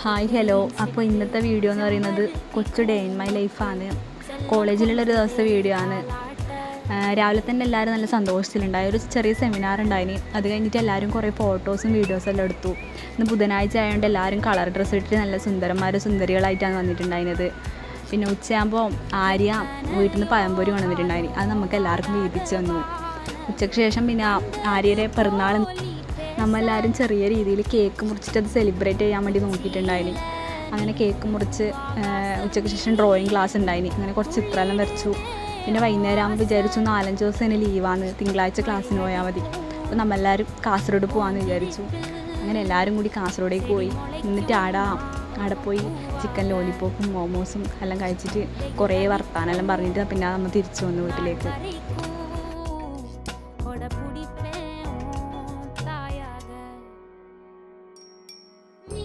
Hi hello. അപ്പോൾ ഇന്നത്തെ video എന്ന് പറയുന്നത് കൊച്ചു ഡേ ഇൻ മൈ ലൈഫാണ്. കോളേജിലുള്ളൊരു ദിവസത്തെ വീഡിയോ ആണ്. രാവിലെ തന്നെ എല്ലാവരും നല്ല സന്തോഷത്തിലുണ്ടായി. ഒരു ചെറിയ സെമിനാർ ഉണ്ടായിന്. അത് കഴിഞ്ഞിട്ട് എല്ലാവരും കുറേ ഫോട്ടോസും വീഡിയോസും എല്ലാം എടുത്തു. ഇന്ന് ബുധനാഴ്ച ആയതുകൊണ്ട് എല്ലാവരും കളർ ഡ്രസ്സ് ഇട്ടിട്ട് നല്ല സുന്ദരന്മാരും സുന്ദരികളായിട്ടാണ് വന്നിട്ടുണ്ടായിരുന്നത്. പിന്നെ ഉച്ചയാകുമ്പോൾ ആര്യ വീട്ടിൽ നിന്ന് പഴംപൊരി കൊണ്ടുവന്നിട്ടുണ്ടായിന്. അത് നമുക്ക് എല്ലാവർക്കും വീതിച്ച് തന്നു. ഉച്ചയ്ക്ക് ശേഷം പിന്നെ ആര്യയുടെ പിറന്നാൾ നമ്മളെല്ലാവരും ചെറിയ രീതിയിൽ കേക്ക് മുറിച്ചിട്ട് അത് സെലിബ്രേറ്റ് ചെയ്യാൻ വേണ്ടി നോക്കിയിട്ടുണ്ടായിന്. അങ്ങനെ കേക്ക് മുറിച്ച് ഉച്ചയ്ക്ക് ശേഷം ഡ്രോയിങ് ക്ലാസ് ഉണ്ടായിന്. അങ്ങനെ കുറച്ച് ചിത്രമെല്ലാം വരച്ചു. പിന്നെ വൈകുന്നേരം ആകുമ്പോൾ വിചാരിച്ചു 4-5 ദിവസം തന്നെ ലീവാണ്, തിങ്കളാഴ്ച ക്ലാസ്സിന് പോയാൽ മതി. അപ്പോൾ നമ്മളെല്ലാവരും കാസർഗോഡ് പോകാമെന്ന് വിചാരിച്ചു. അങ്ങനെ എല്ലാവരും കൂടി കാസർഗോഡേക്ക് പോയി. എന്നിട്ട് ആടെ പോയി ചിക്കൻ ലോലിപ്പോപ്പും മോമോസും എല്ലാം കഴിച്ചിട്ട് കുറേ വർത്താനെല്ലാം പറഞ്ഞിട്ട് പിന്നെ നമ്മൾ തിരിച്ചു വന്നു വീട്ടിലേക്ക്.